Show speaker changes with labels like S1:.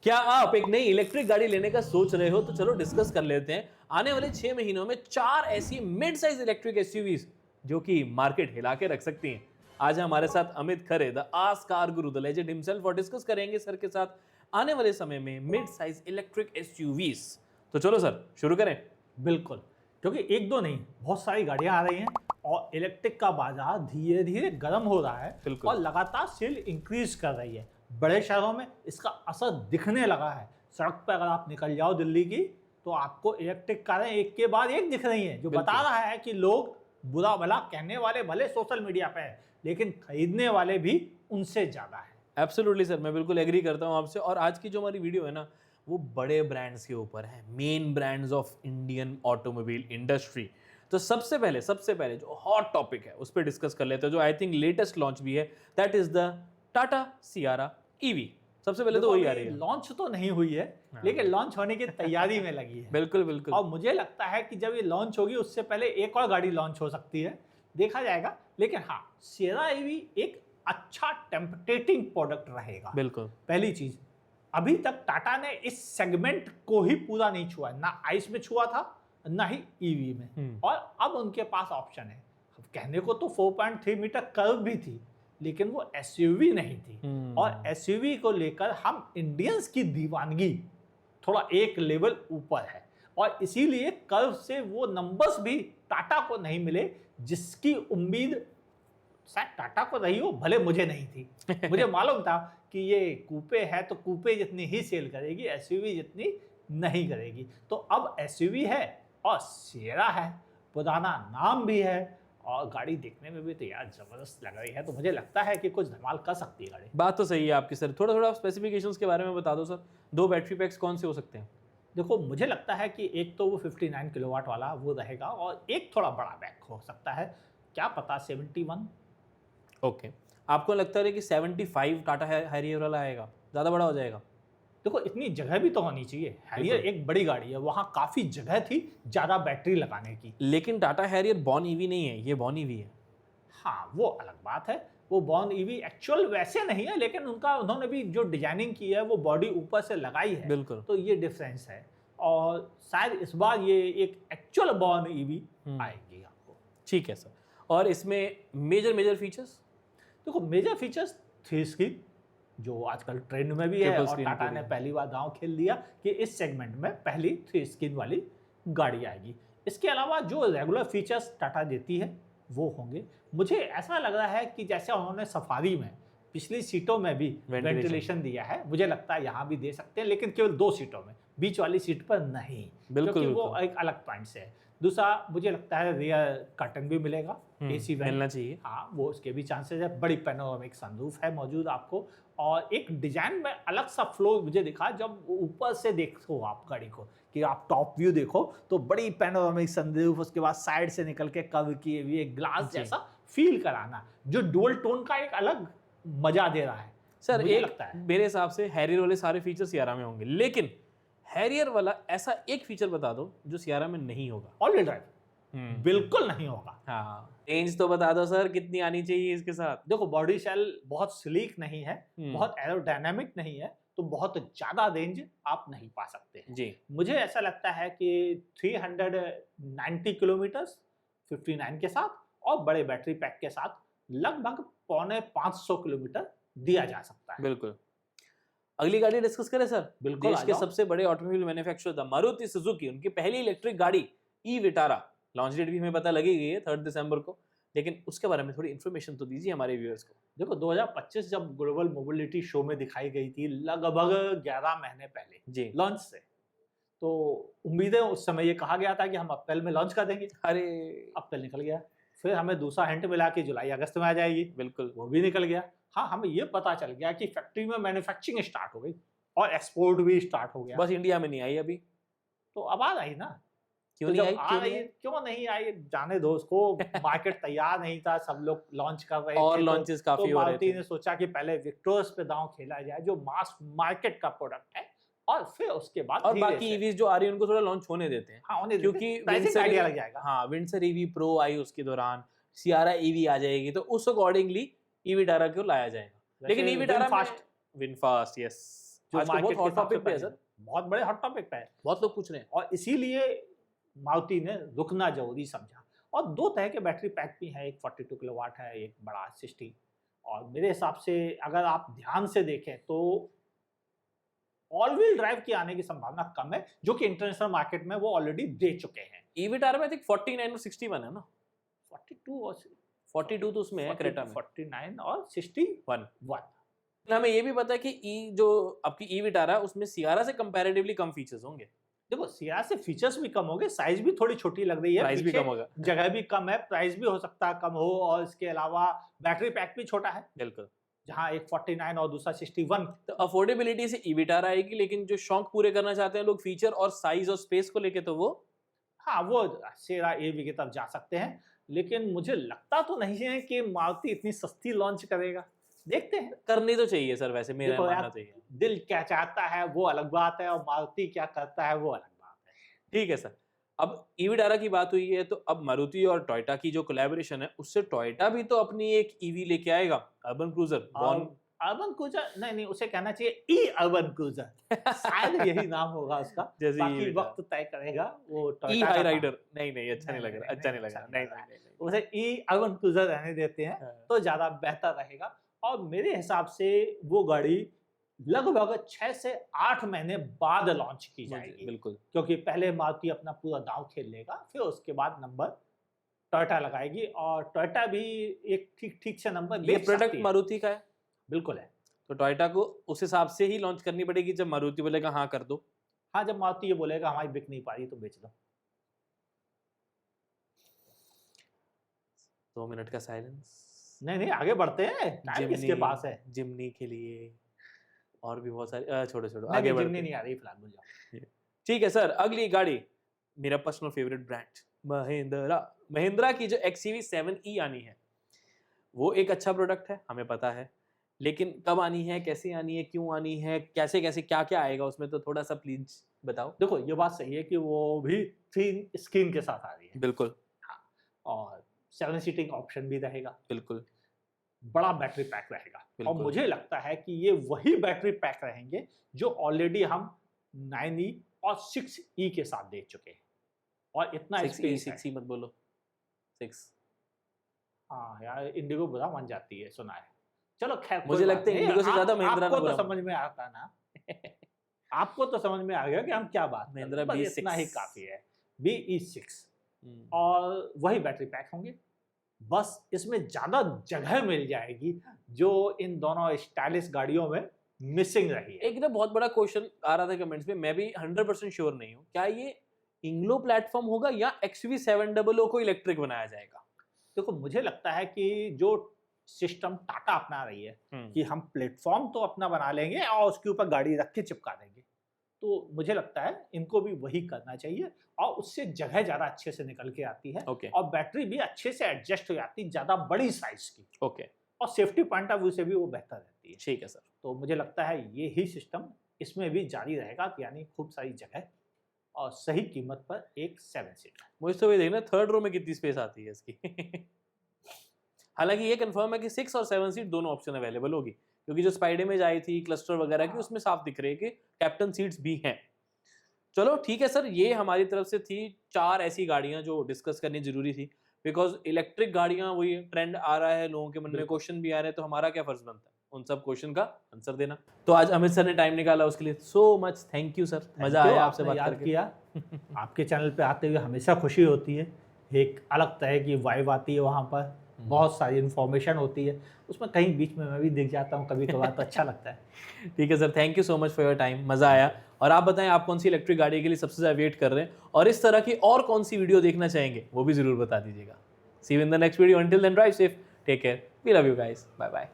S1: क्या आप एक नई इलेक्ट्रिक गाड़ी लेने का सोच रहे हो? तो चलो डिस्कस कर लेते हैं। आने वाले 6 महीनों में 4 ऐसी मिड साइज इलेक्ट्रिक एसयूवीज जो कि मार्केट हिला के रख सकती हैं। आज हमारे साथ Amit Khare, the ask car Guru, the legend himself, और डिस्कस करेंगे सर के साथ आने वाले समय में मिड साइज इलेक्ट्रिक एसयूवीज। तो चलो सर शुरू करें।
S2: बिल्कुल, क्योंकि एक दो नहीं बहुत सारी गाड़ियां आ रही हैं और इलेक्ट्रिक का बाजार धीरे धीरे गर्म हो रहा है
S1: बिल्कुल।
S2: और लगातार सेल इंक्रीज कर रही है। बड़े शहरों में इसका असर दिखने लगा है। सड़क पर अगर आप निकल जाओ दिल्ली की तो आपको इलेक्ट्रिक कारें एक के बाद एक दिख रही हैं, जो
S1: बिल्कुल।
S2: बता रहा है कि लोग बुरा भला कहने वाले भले सोशल मीडिया पे हैं, लेकिन खरीदने वाले भी उनसे ज़्यादा है।
S1: एब्सोल्युटली सर, मैं बिल्कुल एग्री करता हूं आपसे। और आज की जो हमारी वीडियो है ना, वो बड़े ब्रांड्स के ऊपर है, main brands of Indian automobile industry. तो सबसे पहले जो हॉट टॉपिक है उस पर डिस्कस कर लेते हैं, जो आई थिंक लेटेस्ट लॉन्च भी है, that is the Tata Sierra EV. सबसे पहले तो वही आ रही है।
S2: लॉन्च तो नहीं हुई है, लेकिन लॉन्च होने की तैयारी में लगी है।
S1: बिल्कुल बिल्कुल।
S2: और मुझे लगता है कि जब ये लॉन्च होगी उससे पहले एक और गाड़ी लॉन्च हो सकती है, देखा जाएगा। लेकिन हाँ, सियरा ईवी एक अच्छा टेम्पटेटिंग प्रोडक्ट रहेगा।
S1: बिल्कुल।
S2: पहली चीज, अभी तक टाटा ने इस सेगमेंट को ही पूरा नहीं छुआ, ना आइस में छुआ था ना ही ईवी में। और अब उनके पास ऑप्शन है। अब कहने को तो 4.3 मीटर कर्व भी थी, लेकिन वो एसयूवी नहीं थी। और एसयूवी को लेकर हम इंडियंस की दीवानगी थोड़ा एक लेवल ऊपर है, और इसीलिए कर्व से वो नंबर्स भी टाटा को नहीं मिले जिसकी उम्मीद शायद टाटा को रही हो, भले मुझे नहीं थी। मुझे मालूम था कि ये कूपे है तो कूपे जितनी ही सेल करेगी, एसयूवी जितनी नहीं करेगी। तो अब एसयूवी है और सियरा है, पुराना नाम भी है और गाड़ी देखने में भी तो यार जबरदस्त लग रही है। तो मुझे लगता है कि कुछ धमाल कर सकती है गाड़ी।
S1: बात तो सही है आपकी सर। थोड़ा थोड़ा स्पेसिफिकेशंस के बारे में बता दो सर। 2 बैटरी पैक्स कौन से हो सकते हैं?
S2: देखो, मुझे लगता है कि एक तो वो 59 किलोवाट वाला वो रहेगा, और एक थोड़ा बड़ा बैक हो सकता है, क्या पता 71।
S1: ओके। आपको लगता है कि 75 टाटा हैरियर वाला आएगा, ज़्यादा बड़ा हो जाएगा?
S2: देखो, इतनी जगह भी तो होनी चाहिए। हैरियर एक बड़ी गाड़ी है, वहाँ काफ़ी जगह थी ज़्यादा बैटरी लगाने की।
S1: लेकिन टाटा हैरियर बॉर्न ईवी नहीं है, ये बॉर्न ईवी है।
S2: हाँ, वो अलग बात है। वो बॉर्न ईवी एक्चुअल वैसे नहीं है, लेकिन उन्होंने भी जो डिजाइनिंग की है वो बॉडी ऊपर से लगाई है।
S1: बिल्कुल।
S2: तो ये डिफरेंस है, और शायद इस बार ये एक एक्चुअल बॉर्न ईवी आएगी आपको।
S1: ठीक है सर। और इसमें मेजर फीचर्स?
S2: देखो, मेजर फीचर्स 3 स्क्रीन जो आजकल ट्रेंड में भी है,
S1: ट्रिपल
S2: और
S1: स्क्रीन
S2: टाटा
S1: पूरी।
S2: ने पहली बार दांव खेल दिया कि इस सेगमेंट में पहली 3 स्क्रीन वाली गाड़ी आएगी। इसके अलावा जो रेगुलर फीचर्स टाटा देती है वो होंगे। मुझे ऐसा लग रहा है कि जैसे उन्होंने सफारी में पिछली सीटों में भी वेंटिलेशन दिया है, मुझे लगता है यहाँ भी दे सकते हैं, लेकिन केवल 2 सीटों में, बीच वाली सीट पर नहीं।
S1: बिल्कुल,
S2: क्योंकि वो
S1: बिल्कुल।
S2: एक अलग पॉइंट से है। दूसरा, मुझे लगता है रियर कर्टन भी मिलेगा, एसी
S1: मिलना चाहिए।
S2: हाँ, वो उसके भी चांसेस है। बड़ी पैनोरामिक सनरूफ है मौजूद आपको, और एक डिजाइन में अलग सा फ्लो मुझे दिखा जब ऊपर से देखो आप गाड़ी को, कि आप टॉप व्यू देखो तो बड़ी पैनोरामिक सनरूफ, उसके बाद साइड से निकल के कर्व किए हुए ग्लास जैसा फील कराना, जो डुअल टोन का एक अलग मजा दे रहा है
S1: सर।
S2: मुझे
S1: एक
S2: लगता है।
S1: मेरे हिसाब से हैरियर वाले सारे फीचर सियारा में होंगे, लेकिन हैरियर वाला ऐसा एक फीचर बता दो जो सियारा में नहीं होगा।
S2: ऑल व्हील ड्राइव बिल्कुल नहीं होगा।
S1: हाँ, रेंज तो बता दो सर, कितनी आनी चाहिए इसके साथ?
S2: देखो, बॉडी शेल बहुत स्लीक नहीं है, बहुत एरोडायनामिक नहीं है, तो बहुत ज्यादा रेंज आप नहीं पा सकते हैं
S1: जी।
S2: मुझे ऐसा लगता है कि 390 किलोमीटर्स 59 के साथ और बड़े बैटरी पैक के साथ लगभग 450 किलोमीटर दिया जा सकता है।
S1: बिल्कुल। अगली गाड़ी डिस्कस करें सर।
S2: बिल्कुल,
S1: देश के सबसे बड़े automobile manufacturer the Maruti Suzuki, उनकी पहली इलेक्ट्रिक गाड़ी ई विटारा, लॉन्च डेट भी हमें पता लगी गई है 3 दिसंबर को, लेकिन उसके बारे में थोड़ी इन्फॉर्मेशन तो दीजिए हमारे व्यूअर्स को।
S2: देखो, 2025 जब ग्लोबल मोबिलिटी शो में दिखाई गई थी, लगभग 11 महीने पहले
S1: जी।
S2: लॉन्च से, तो उम्मीदें उस समय ये कहा गया था कि हम अप्रैल में लॉन्च कर देंगे।
S1: अरे
S2: अप्रैल निकल गया, फिर हमें दूसरा हिंट मिला कि जुलाई अगस्त में आ जाएगी।
S1: बिल्कुल।
S2: वो भी निकल गया। हाँ, हमें ये पता चल गया कि फैक्ट्री में मैन्युफैक्चरिंग स्टार्ट हो गई और एक्सपोर्ट भी स्टार्ट हो गया।
S1: बस इंडिया में नहीं आई अभी।
S2: तो अब आ रही ना।
S1: क्यों
S2: तो
S1: नहीं
S2: जब
S1: आई?
S2: आ रही है, क्यों नहीं आई, जाने दो उसको। मार्केट तैयार नहीं था, सब लोग लॉन्च कर रहे
S1: और
S2: थे,
S1: लॉन्चेस काफी हो रहे
S2: मारुति
S1: थे।
S2: ने सोचा कि पहले विक्टोर्स पे दांव खेला जाए, जो मास मार्केट का प्रोडक्ट है, और फिर उसके बाद
S1: और
S2: धीरे
S1: बाकी
S2: से-
S1: ईवीज जो आ रही है उनको थोड़ा लॉन्च होने देते हैं।
S2: हाँ, होने
S1: क्योंकि
S2: प्राइसिंग आइडिया लग जाएगा।
S1: हाँ, विंडसर ईवी प्रो आई, उसके दौरान सियारा ईवी आ जाएगी, तो उस अकॉर्डिंगली ई विटारा को लाया जाएगा। लेकिन e Vitara
S2: VinFast
S1: VinFast, yes,
S2: जो
S1: आजकल बहुत
S2: मार्केट के
S1: hot
S2: हिसाब से
S1: topic पे है
S2: पहले
S1: सर।
S2: बहुत बड़े हॉट टॉपिक पे है
S1: बहुत लोग पूछ रहे हैं।
S2: और इसीलिए मारुति ने रुकना जरूरी समझा। और दो तरह के बैटरी पैक भी हैं, एक 42 किलोवाट है, एक बड़ा 60। और मेरे हिसाब से अगर आप ध्यान से देखें तो ऑल व्हील ड्राइव की आने की संभावना कम है, जो कि इंटरनेशनल मार्केट में वो ऑलरेडी दे चुके हैं।
S1: ई विटारा में आई थिंक 49 और 61 है ना।
S2: 42 और
S1: 42 तो उसमें है क्रेटा में।
S2: 49 और 61।
S1: हमें ये भी पता है कि ई जो आपकी ई विटारा है उसमें सियारा से कंपैरेटिवली कम फीचर्स होंगे,
S2: देखो सियारा से फीचर्स भी कम होंगे, साइज भी थोड़ी छोटी लग रही है,
S1: प्राइस भी
S2: पीछे
S1: कम होगा।
S2: जगह भी कम है, प्राइस भी हो सकता है कम हो, और इसके अलावा बैटरी पैक भी छोटा है,
S1: बिल्कुल।
S2: जहां एक 49 और दूसरा 61।
S1: तो अफोर्डेबिलिटी से ई विटारा आएगी, लेकिन जो शौक पूरे करना चाहते हैं लोग फीचर और साइज और स्पेस को लेके, तो वो
S2: हाँ वो सेरा एवी की तरफ जा सकते हैं, लेकिन मुझे लगता तो नहीं है कि मारुति इतनी सस्ती लॉन्च करेगा। देखते हैं,
S1: करनी तो चाहिए सर, वैसे मेरा
S2: देखो
S1: मानना
S2: यार,
S1: चाहिए।
S2: दिल क्या चाहता है वो अलग बात है, और मारुति क्या करता है वो अलग बात है।
S1: ठीक है सर। अब ई विटारा की बात हुई है, तो अब मारुति और टोयोटा की जो कोलैबोरेशन है, उससे टोयोटा भी तो अपनी एक ईवी लेके आएगा, अर्बन क्रूजर।
S2: अर्बन क्रूजर नहीं, उसे कहना चाहिए ई अर्बन क्रूजर, शायद यही नाम होगा उसका।
S1: जैसे
S2: बाकी वक्त तय करेगा वो
S1: ई
S2: टोयोटा
S1: हाई
S2: का।
S1: राइडर नहीं, अच्छा नहीं लग रहा, अच्छा नहीं लग रहा, नहीं।
S2: उसे ई अर्बन क्रूजर रहने देते हैं तो ज्यादा बेहतर रहेगा। और मेरे हिसाब से वो गाड़ी लगभग 6 से 8 महीने बाद लॉन्च की जाएगी,
S1: बिल्कुल,
S2: क्योंकि पहले मारुति अपना पूरा दांव खेल लेगा, फिर उसके बाद नंबर टोयोटा लगाएगी, और टोयोटा भी एक ठीक से नंबर
S1: ये
S2: बेच
S1: प्रोडक्ट
S2: सकती है।
S1: मारुति का है,
S2: बिल्कुल है।
S1: तो टोयोटा को उस हिसाब से ही लॉन्च करनी पड़ेगी, जब मारुति बोलेगा हाँ कर दो।
S2: हाँ, जब मारुति ये बोलेगा हमारी बिक नहीं पा रही तो बेच दो।
S1: 2 मिनट का साइलेंस।
S2: नहीं, आगे बढ़ते हैं, टाइम किसके पास है।
S1: जिमनी के लिए और भी बहुत सारे, छोड़ो
S2: नहीं,
S1: आगे बढ़ते
S2: जिमनी नहीं आ रही फिलहाल, भूल जाओ।
S1: ठीक है सर। अगली गाड़ी मेरा पर्सनल फेवरेट ब्रांड महिंद्रा की जो XUV 7E आनी है, वो एक अच्छा प्रोडक्ट है, हमें पता है, लेकिन कब आनी है, कैसे आनी है, क्यों आनी है, कैसे क्या आएगा उसमें, तो थोड़ा सा प्लीज बताओ।
S2: देखो ये बात सही है कि वो भी 3 स्क्रीन के साथ आ रही है।
S1: बिल्कुल।
S2: हाँ, और 7 सीटिंग ऑप्शन भी रहेगा,
S1: बिल्कुल।
S2: बड़ा बैटरी पैक रहेगा, और
S1: बिल्कुल।
S2: मुझे लगता है कि ये वही बैटरी पैक रहेंगे जो ऑलरेडी हम 9E और 6E के साथ देख चुके हैं, और इतना
S1: 6E मत बोलो, 6।
S2: हाँ यार, इंडिगो बुरा मान जाती है, सुना है। चलो खैर,
S1: मुझे लगता है इंडिगो से ज्यादा महिंद्रा
S2: आपको तो समझ में आता ना आपको तो समझ में आ गया कि हम क्या बात
S1: महिंद्रा
S2: कर रहे हैं, बस इतना ही
S1: B6
S2: काफी है। BE6 और वही बैटरी पैक होंगे, बस इसमें ज्यादा जगह मिल जाएगी, जो इन दोनों स्टाइलिश गाड़ियों में मिसिंग रही है।
S1: एक ना बहुत बड़ा क्वेश्चन आ रहा था कमेंट्स में, मैं भी 100% श्योर नहीं हूँ, क्या ये इंग्लो प्लेटफॉर्म होगा या XUV 700 को इलेक्ट्रिक बनाया जाएगा?
S2: देखो मुझे लगता है कि जो सिस्टम टाटा अपना रही है कि हम प्लेटफॉर्म तो अपना बना लेंगे और उसके ऊपर गाड़ी रख के चिपका देंगे, तो मुझे लगता है इनको भी वही करना चाहिए, और उससे जगह ज्यादा अच्छे से निकल के आती है, और बैटरी भी अच्छे से एडजस्ट हो जाती है, ज्यादा बड़ी साइज की, और सेफ्टी पॉइंट ऑफ व्यू से भी वो बेहतर रहती है।
S1: ठीक है सर।
S2: तो मुझे लगता है ये ही सिस्टम इसमें भी जारी रहेगा, यानी खूब सारी जगह और सही कीमत पर एक 7 सीटर।
S1: मुझे तो ये देखना 3rd रो में कितनी स्पेस आती है इसकी। हालांकि ये कंफर्म है कि 6 और 7 सीट दोनों ऑप्शन अवेलेबल होगी, क्योंकि जो स्पाइडर में आई थी क्लस्टर वगैरह की, उसमें साफ दिख रही है कि कैप्टन सीट्स भी हैं। चलो ठीक है सर, ये हमारी तरफ से थी 4 ऐसी गाड़ियां जो डिस्कस करनी जरूरी थी, बिकॉज इलेक्ट्रिक गाड़ियां वही ट्रेंड आ रहा है, लोगों के मन में क्वेश्चन भी आ रहे हैं, तो हमारा क्या फर्ज बनता है उन सब क्वेश्चन का आंसर देना। तो आज अमित सर ने टाइम निकाला, उसके लिए so much thank you sir, मजा आया आपसे बात करके।
S2: किया आपके चैनल पे आते हुए हमेशा खुशी होती है, एक अलग तरह की वाइब आती है, वहाँ पर बहुत सारी इन्फॉर्मेशन होती है, उसमें कहीं बीच में मैं भी दिख जाता हूँ कभी कभार, तो अच्छा लगता है।
S1: ठीक है sir, thank you so much for your time, मज़ा आया। और आप बताएं आप कौन सी इलेक्ट्रिक गाड़ी के लिए सबसे ज़्यादा वेट कर रहे हैं, और इस तरह की और कौन सी वीडियो देखना चाहेंगे वो भी ज़रूर बता दीजिएगा। See you in the next video, until then drive safe, take care, we love you guys, bye bye.